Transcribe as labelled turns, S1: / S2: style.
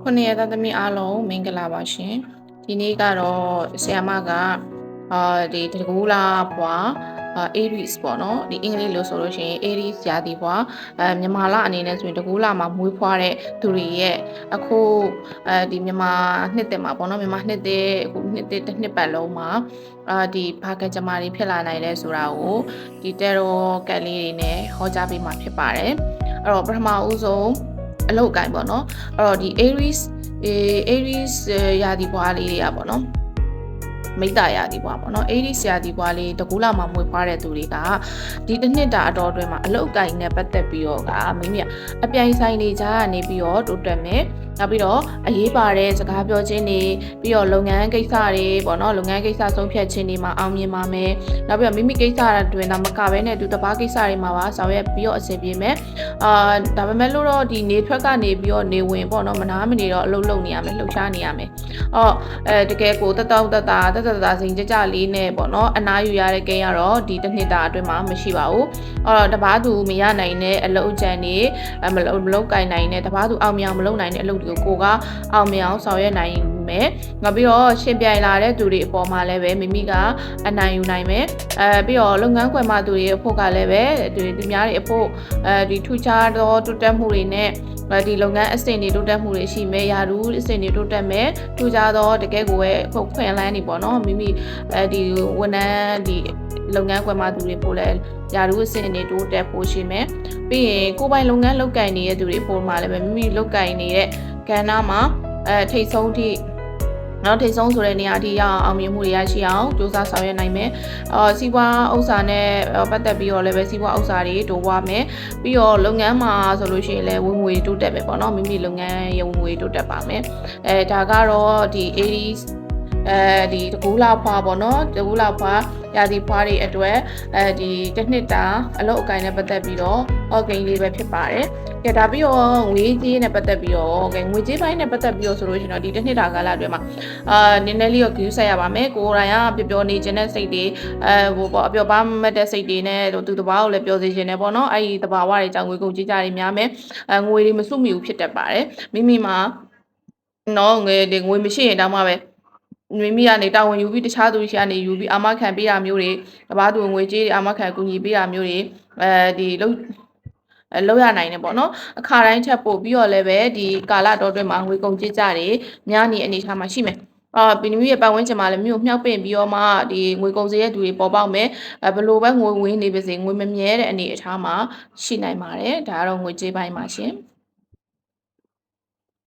S1: ခုနှစ်ရက်သားသမီးအားလုံးမင်္ဂလာပါရှင်ဒီနေ့ကတော့ဆရာမကဒီတကူလာပွားAries ပေါ့နော်ဒီအင်္ဂလိပ်လို့ဆိုလို့ရှိရင် Aries ရာသီပွားမြန်မာလအနေနဲ့ဆိုရင်တကူလာမှာမွေးဖွားတဲ့သူတွေရဲ့အခုဒီမြန်မာနှစ်သစ်မှာပေါ့နော်မြန်မာနှစ်သစ်အခုနှစ်သစ်တစ်နှစ်ပတ်လုံးမှာဒီဘာကကြမာတွေဖြစ်လာနိုင်လဲဆိုတာကိုဒီတဲရောကက်လေးတွေနဲ့ဟောကြားပေးမှာဖြစ်ပါတယ်အဲ့တော့ပထမဦးဆုံးအလုပ်ကိုင်ပေါ့နော်အဲ့တော့ဒီ Aries ရာသီပွားလေးတွေကပေါ့နော်မိတ္တရာသီပွားပေါ့နော်Ariesရာသီပွားလေးတကူလာမှာမွေးဖွားတဲ့သူတွေကဒီတစ်နှစ်တာအတော်အတွင်းမှာအလုပ်ကိုင်နဲ့ပတ်သက်ပြီးတော့မိမိအပြိုင်ဆိုင်တွေကြားကနေပြီးတော့တိုးတက်မယ်နောက်ပြီးတော့အရေးပါတဲ့စကားပြောခြင်းတွေပြီးတော့လုပ်ငန်းကိစ္စတွေပေါ့နော်လုပ်ငန်းကိစ္စဆုံးဖြတ်ခြင်းတွေမှာအောင်မြင်ပါမယ်နောက်ပြီးတော့မိမိကိစ္စတွေတော့မကဘဲနဲ့သူတပားကိစ္စတွေမှာပါဆောင်ရွက်ပြီးတော့အဆင်ပြေမယ်ဒါပေမဲ့လို့တော့ဒီနေထွက်ကနေပြီးတော့နေဝင်ပေါ့နော်မနာမနေတော့အလုပ်လုပ်နေရမယ်လှုပ်ရှားနေရမယ်တကယ်ကိုတက်စိန်ကြကြလေးနဲ့ပေါ့နော်အနားယူရတဲ့ကိန်းကတော့ဒီတစ်နှစ်တာအတွင်းမှာမရှိပါဘူးတပားသူမရနိုင်တဲ့အလုပ်အကျန်တွေမလုပ်ကင်နိုင်တဲ့တပားသူအောင်မြင်မလုပ်နိုင်တဲ့အလုပ်တွေကိုကအောင်မြင်အောင်ဆောင်ရွက်နိုင်မယ်နောက်ပြီးတော့ရှင်ပြိုင်လာတဲ့သူတွေအပေါ်မှာလည်းပဲမိမိကအနိုင်ယူနိုင်မယ်ပြီးတော့လုပ်ငန်းခွင်မှာသူတွေအဖို့ကလည်းပဲသူများတွေအဖို့ဒီထူးခြားသောတိုးတက်မှုတွေနဲ့ဒီလုပ်ငန်းအဆင့်တွေတိုးတက်မှုတွေရှိမယ်ရာထူးအဆင့်တွေတိုးတက်မယ်ထူးခြားသောတကယ်ကိုပဲခွင့်လန်းနေပေါ့နော်မိမိဒီဝန်ထမ်းဒီလုပ်ငန်းခွင်မှာသူတွေပို့လဲရာထူးအဆင့်တွေတိုးတက်ဖို့ရှိမယ်ပြီးရင်ကိုယ်ပိုင်လုပ်ငန်းလုပ်ကိုင်နေတဲ့သူတွေပို့မှာလည်းပဲမိမိလုပ်ကိုင်နေတဲ့ကဏ္ဍမှာထိတ်ဆုံးထိနောက်ထိတ်ဆုံးဆိုတဲ့နေရာထိရောက်အောင်မြင်မှုတွေရရှိအောင်စူးစမ်းဆောင်ရွက်နိုင်မယ်စီးပွားဥစ္စာနဲ့ပတ်သက်ပြီးတော့လည်းပဲစီးပွားဥစ္စာတွေတိုးပွားမယ်ပြီးတော့လုပ်ငန်းမှာဆိုလို့ရှိရင်လည်းဝင်ငွေတိုးတက်မယ်ပေါ့နော်မိမိလုပ်ငန်းရဲ့ဝင်ငွေတိုးတက်ပါမယ်ဒါကတော့ဒီ Aries ဒီတကူလာဖွာပေါ့နော်တကူလာဖွာရာသီဖွာတွေအတွက်ဒီတစ်နှစ်တာအလုပ်အကိုင်နဲ့ပတ်သက်ပြီးတော့organic လေးပဲဖြစ်ပါတယ်ကဲဒါပြီးတော့ငွေကြေးနဲ့ပတ်သက်ပြီးတော့ငွေကြေးပိုင်းနဲ့ပတ်သက်ပြီးတော့ဆိုလို့ရှိရင်တော့ဒီတစ်နှစ်တာကာလအတွင်းမှာနည်းနည်းလေးတော့ view ဆက်ရပါမယ်ကိုယ်တိုင်ကပျော်နေခြင်းတဲ့စိတ်တွေဟိုပေါ့အပျော်ပါမတ်တဲ့စိတ်တွေနဲ့သူတဘာကိုလည်းပျော်စေခြင်းနဲ့ပေါ့နော်အဲ့ဒီတဘာဝတွေကြောင့်ငွေကုန်ကြေးကြတွေများမယ်ငွေတွေမစုမိဘူးဖြစ်တတ်ပါတယ်မိမိမှာနော်ငွေမရှိရင်တောင်မှပဲမိမိကနေတာဝန်ယူပြီးတခြားသူတွေကနေယူပြီးအာမခံပေးတာမျိုးတွေတပားသူငွေကြေးတွေအာမခံကူညီပေးတာမျိုးတွေဒီလောက်ရနိုင်တယ်ပေါ့နော်အခါတိုင်းထပ်ပို့ပြီးတော့လည်းပဲဒီကာလတော်တွင်မှာငွေကုန်ကြေးကြတွေများနေအနေထားမှာရှိမယ်ပြီးမိမိရဲ့ပတ်ဝန်းကျင်မှာလည်းမြို့မြှောက်ပင့်ပြီးတော့မှဒီငွေကုန်စည်ရဲ့သူတွေပေါ်ပေါက်မယ်ဘလို့ပဲငွေဝင်နေပါစေငွေမမြဲတဲ့အနေအထားမှာရှိနိုင်ပါတယ်ဒါကတော့ငွေကြေးပိုင်းပါရှင်